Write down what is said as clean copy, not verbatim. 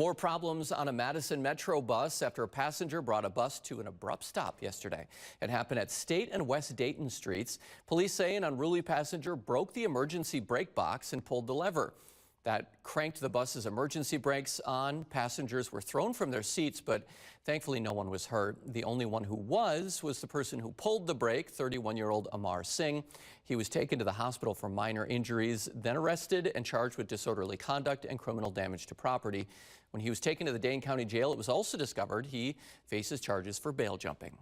More problems on a Madison Metro bus after a passenger brought a bus to an abrupt stop yesterday. It happened at State and West Dayton Streets. Police say an unruly passenger broke the emergency brake box and pulled the lever. That cranked the bus's emergency brakes on. Passengers were thrown from their seats, but thankfully no one was hurt. The only one who was the person who pulled the brake, 31-year-old Amar Singh. He was taken to the hospital for minor injuries, then arrested and charged with disorderly conduct and criminal damage to property. When he was taken to the Dane County Jail, it was also discovered he faces charges for bail jumping.